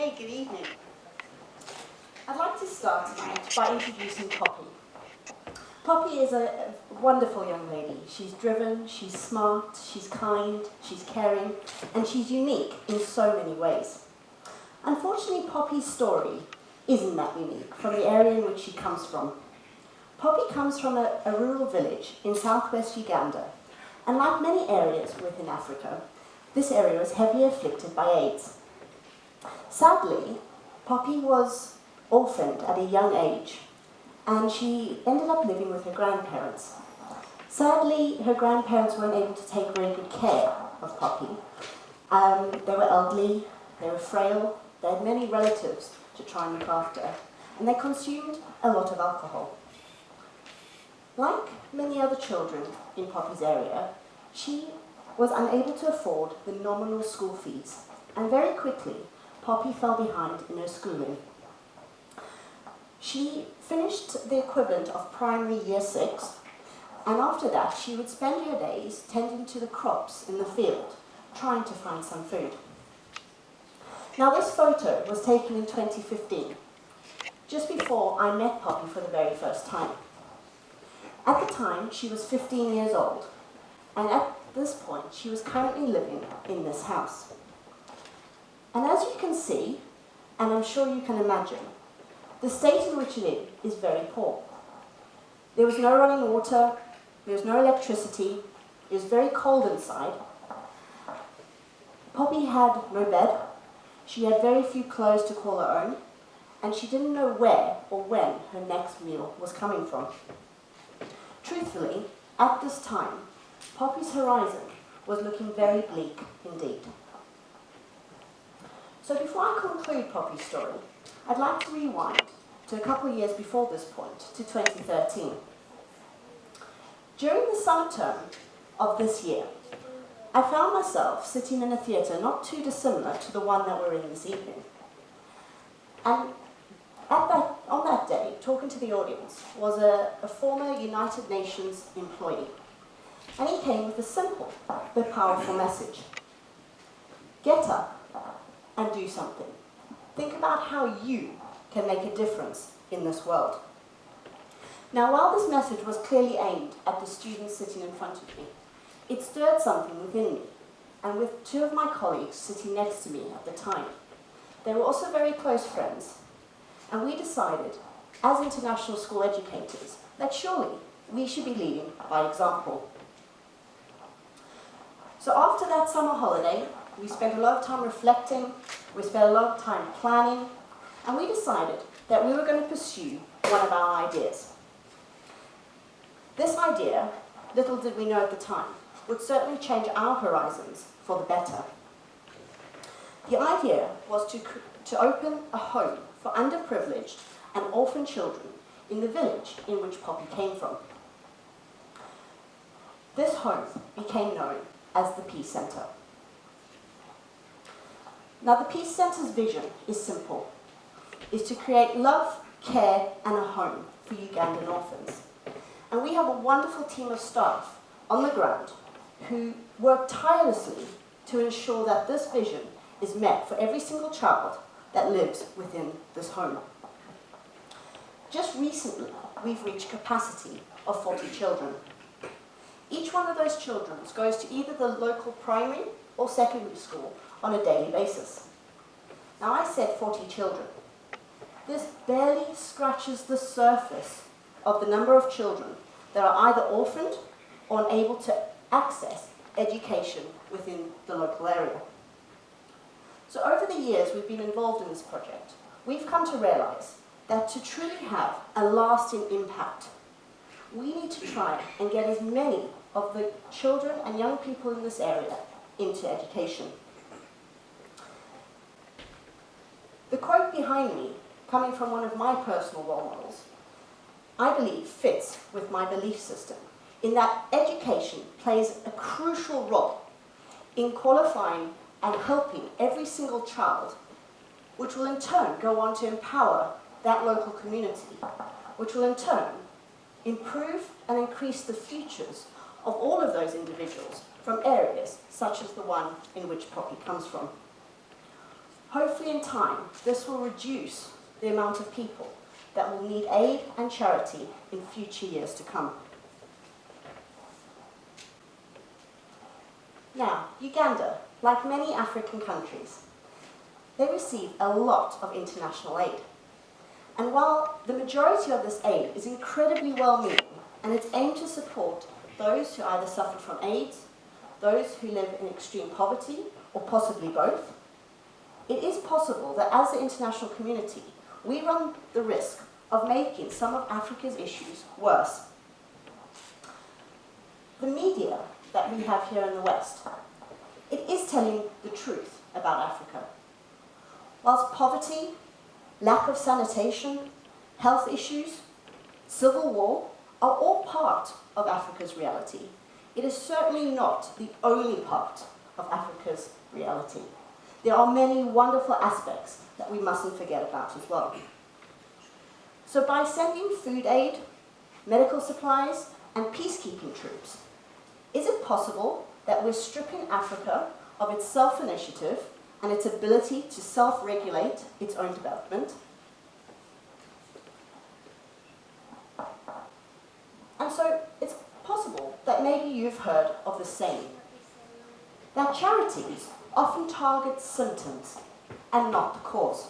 Okay, good evening. I'd like to start tonight by introducing Poppy. Poppy is a wonderful young lady. She's driven, she's smart, she's kind, she's caring, and she's unique in so many ways. Unfortunately, Poppy's story isn't that unique from the area in which she comes from. Poppy comes from a rural village in southwest Uganda, and like many areas within Africa, this area is heavily afflicted by AIDS. Sadly, Poppy was orphaned at a young age, and she ended up living with her grandparents. Sadly, her grandparents weren't able to take very good care of Poppy. They were elderly, they were frail, they had many relatives to try and look after, and they consumed a lot of alcohol. Like many other children in Poppy's area, she was unable to afford the nominal school fees, and very quickly, Poppy fell behind in her schooling. She finished the equivalent of primary year 6, and after that she would spend her days tending to the crops in the field, trying to find some food. Now this photo was taken in 2015, just before I met Poppy for the very first time. At the time, she was 15 years old, and at this point, she was currently living in this house. And as you can see, and I'm sure you can imagine, the state in which it is very poor. There was no running water, there was no electricity, it was very cold inside. Poppy had no bed, she had very few clothes to call her own, and she didn't know where or when her next meal was coming from. Truthfully, at this time, Poppy's horizon was looking very bleak indeed. So before I conclude Poppy's story, I'd like to rewind to a couple of years before this point, to 2013. During the summer term of this year, I found myself sitting in a theatre not too dissimilar to the one that we're in this evening. And on that day, talking to the audience, was a former United Nations employee. And he came with a simple but powerful message. Get up and do something. Think about how you can make a difference in this world. Now, while this message was clearly aimed at the students sitting in front of me, it stirred something within me, and with two of my colleagues sitting next to me at the time. They were also very close friends, and we decided, as international school educators, that surely we should be leading by example. So after that summer holiday, we spent a lot of time reflecting, we spent a lot of time planning, and we decided that we were going to pursue one of our ideas. This idea, little did we know at the time, would certainly change our horizons for the better. The idea was to open a home for underprivileged and orphan children in the village in which Poppy came from. This home became known as the Peace Centre. Now, the Peace Centre's vision is simple, is to create love, care, and a home for Ugandan orphans. And we have a wonderful team of staff on the ground who work tirelessly to ensure that this vision is met for every single child that lives within this home. Just recently, we've reached capacity of 40 children. Each one of those children goes to either the local primary or secondary school on a daily basis. Now, I said 40 children. This barely scratches the surface of the number of children that are either orphaned or unable to access education within the local area. So over the years we've been involved in this project, we've come to realize that to truly have a lasting impact, we need to try and get as many of the children and young people in this area into education. The quote behind me, coming from one of my personal role models, I believe fits with my belief system, in that education plays a crucial role in qualifying and helping every single child, which will in turn go on to empower that local community, which will in turn improve and increase the futures of all of those individuals from areas such as the one in which Poppy comes from. Hopefully in time, this will reduce the amount of people that will need aid and charity in future years to come. Now, Uganda, like many African countries, they receive a lot of international aid. And while the majority of this aid is incredibly well-meaning, and it's aimed to support those who either suffer from AIDS, those who live in extreme poverty, or possibly both, it is possible that as the international community, we run the risk of making some of Africa's issues worse. The media that we have here in the West, it is telling the truth about Africa. Whilst poverty, lack of sanitation, health issues, civil war are all part of Africa's reality, it is certainly not the only part of Africa's reality. There are many wonderful aspects that we mustn't forget about as well. So by sending food aid, medical supplies, and peacekeeping troops, is it possible that we're stripping Africa of its self-initiative and its ability to self-regulate its own development? And so it's possible that maybe you've heard of the saying that charities often target symptoms and not the cause.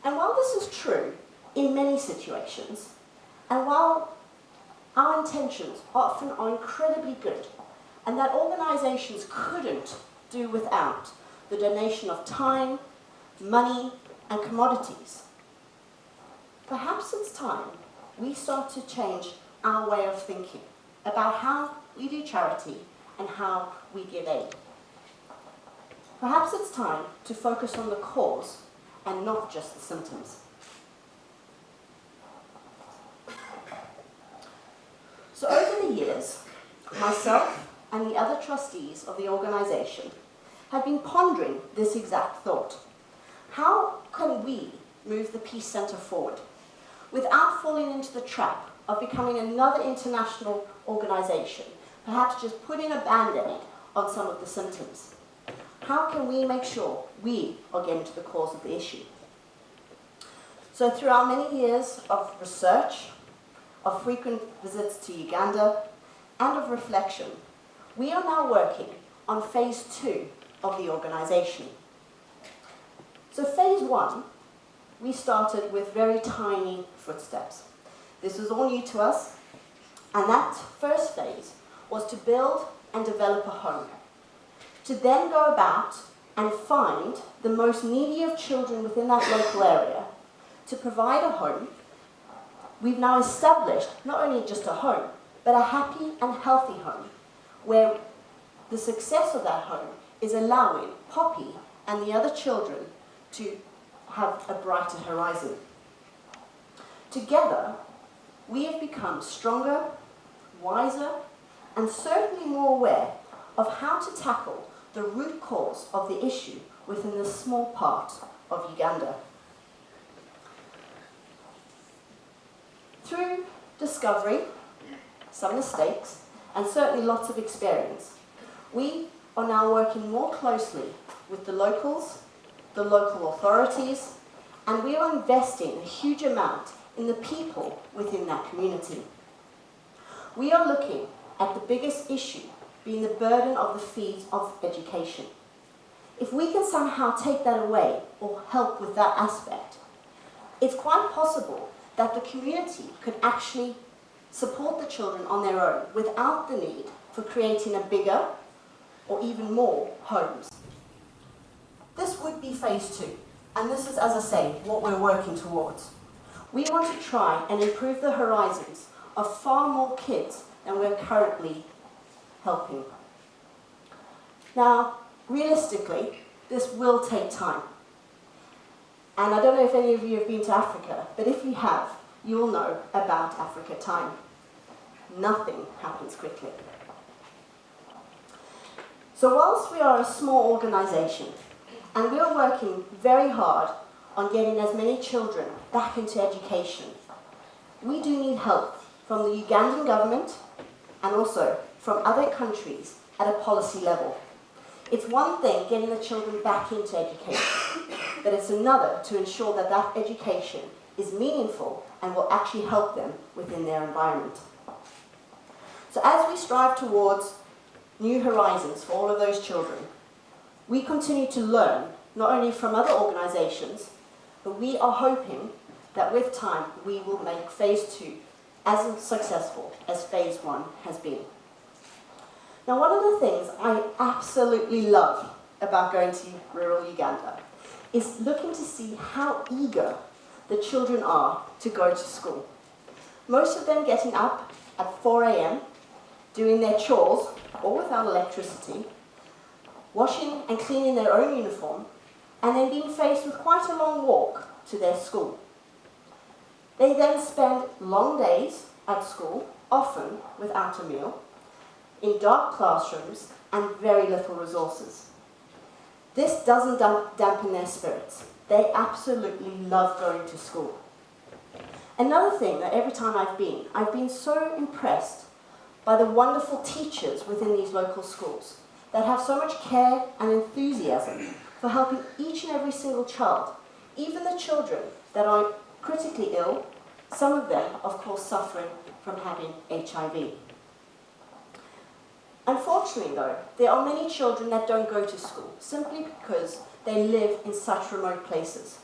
And while this is true in many situations, and while our intentions often are incredibly good, and that organizations couldn't do without the donation of time, money, and commodities, perhaps it's time we start to change our way of thinking about how we do charity and how we give aid. Perhaps it's time to focus on the cause and not just the symptoms. So over the years, myself and the other trustees of the organization have been pondering this exact thought. How can we move the Peace Center forward without falling into the trap of becoming another international organization, perhaps just putting a band-aid on some of the symptoms? How can we make sure we are getting to the cause of the issue? So through our many years of research, of frequent visits to Uganda, and of reflection, we are now working on phase 2 of the organization. So phase 1, we started with very tiny footsteps. This was all new to us, and that first phase was to build and develop a home, to then go about and find the most needy of children within that local area, to provide a home. We've now established not only just a home, but a happy and healthy home, where the success of that home is allowing Poppy and the other children to have a brighter horizon. Together, we have become stronger, wiser, and certainly more aware of how to tackle the root cause of the issue within this small part of Uganda. Through discovery, some mistakes, and certainly lots of experience, we are now working more closely with the locals, the local authorities, and we are investing a huge amount in the people within that community. We are looking at the biggest issue being the burden of the fees of education. If we can somehow take that away or help with that aspect, it's quite possible that the community could actually support the children on their own without the need for creating a bigger or even more homes. This would be phase 2, and this is, as I say, what we're working towards. We want to try and improve the horizons of far more kids than we're currently helping. Now, realistically, this will take time. And I don't know if any of you have been to Africa, but if you have, you will know about Africa time. Nothing happens quickly. So whilst we are a small organization, and we are working very hard on getting as many children back into education, we do need help from the Ugandan government and also from other countries at a policy level. It's one thing getting the children back into education, but it's another to ensure that that education is meaningful and will actually help them within their environment. So as we strive towards new horizons for all of those children, we continue to learn, not only from other organisations, but we are hoping that with time we will make phase 2 as successful as phase 1 has been. Now, one of the things I absolutely love about going to rural Uganda is looking to see how eager the children are to go to school. Most of them getting up at 4 a.m, doing their chores, all without electricity, washing and cleaning their own uniform, and then being faced with quite a long walk to their school. They then spend long days at school, often without a meal, in dark classrooms and very little resources. This doesn't dampen their spirits. They absolutely love going to school. Another thing that every time I've been so impressed by the wonderful teachers within these local schools that have so much care and enthusiasm for helping each and every single child, even the children that are critically ill, some of them, of course, suffering from having HIV. Unfortunately, though, there are many children that don't go to school simply because they live in such remote places.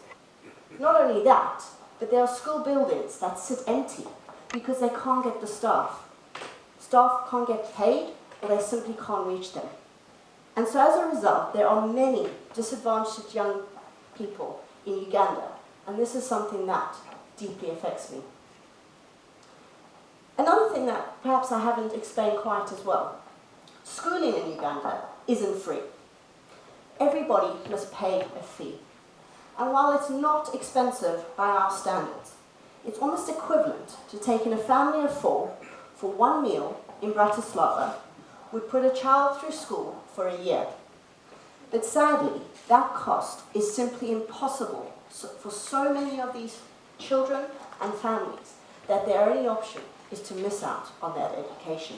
Not only that, but there are school buildings that sit empty because they can't get the staff. Staff can't get paid, or they simply can't reach them. And so as a result, there are many disadvantaged young people in Uganda, and this is something that deeply affects me. Another thing that perhaps I haven't explained quite as well, schooling in Uganda isn't free. Everybody must pay a fee. And while it's not expensive by our standards, it's almost equivalent to taking a family of 4 for one meal in Bratislava would put a child through school for a year. But sadly, that cost is simply impossible for so many of these children and families that their only option is to miss out on their education.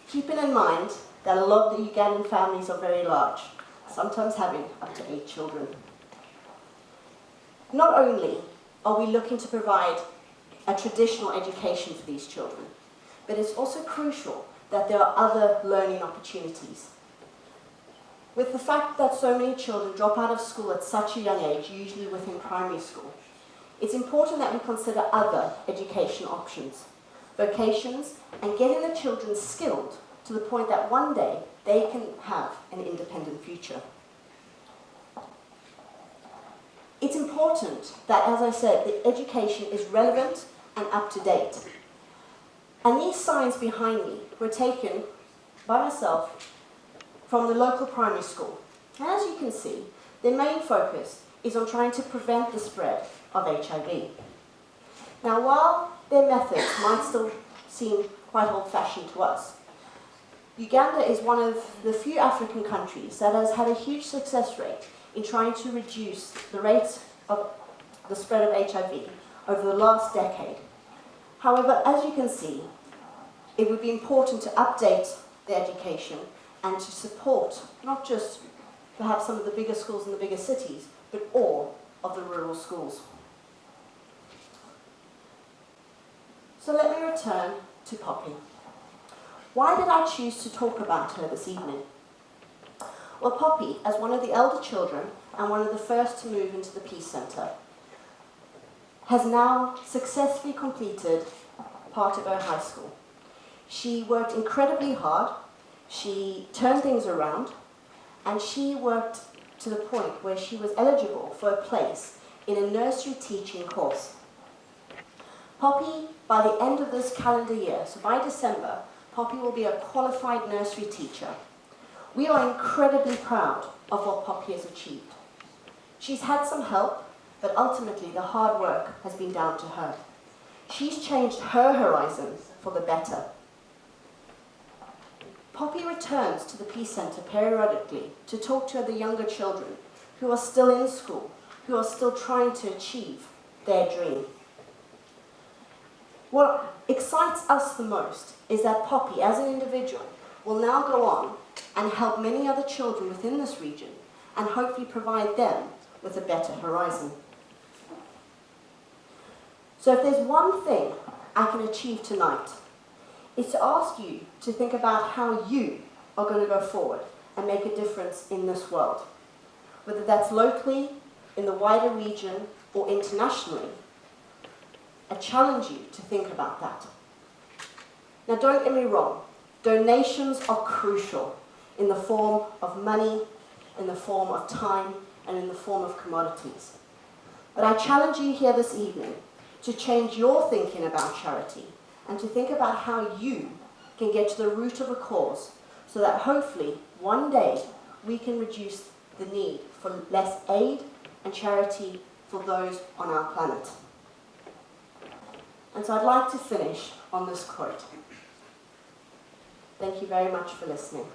Keeping in mind that a lot of the Ugandan families are very large, sometimes having up to 8 children. Not only are we looking to provide a traditional education for these children, but it's also crucial that there are other learning opportunities. With the fact that so many children drop out of school at such a young age, usually within primary school, it's important that we consider other education options, vocations, and getting the children skilled to the point that one day they can have an independent future. It's important that, as I said, the education is relevant and up to date. And these signs behind me were taken by myself from the local primary school. And as you can see, their main focus is on trying to prevent the spread of HIV. Now, while their methods might still seem quite old-fashioned to us, Uganda is one of the few African countries that has had a huge success rate in trying to reduce the rate of the spread of HIV over the last decade. However, as you can see, it would be important to update the education and to support not just perhaps some of the bigger schools in the bigger cities, but all of the rural schools. So let me return to Poppy. Why did I choose to talk about her this evening? Well, Poppy, as one of the elder children and one of the first to move into the Peace Centre, has now successfully completed part of her high school. She worked incredibly hard, she turned things around, and she worked to the point where she was eligible for a place in a nursery teaching course. Poppy, by the end of this calendar year, so by December, Poppy will be a qualified nursery teacher. We are incredibly proud of what Poppy has achieved. She's had some help, but ultimately the hard work has been down to her. She's changed her horizons for the better. Poppy returns to the Peace Centre periodically to talk to the younger children who are still in school, who are still trying to achieve their dream. What excites us the most is that Poppy, as an individual, will now go on and help many other children within this region, and hopefully provide them with a better horizon. So if there's one thing I can achieve tonight, it's to ask you to think about how you are going to go forward and make a difference in this world. Whether that's locally, in the wider region, or internationally, I challenge you to think about that. Now don't get me wrong, donations are crucial in the form of money, in the form of time, and in the form of commodities. But I challenge you here this evening to change your thinking about charity and to think about how you can get to the root of a cause so that hopefully one day we can reduce the need for less aid and charity for those on our planet. And so I'd like to finish on this quote. Thank you very much for listening.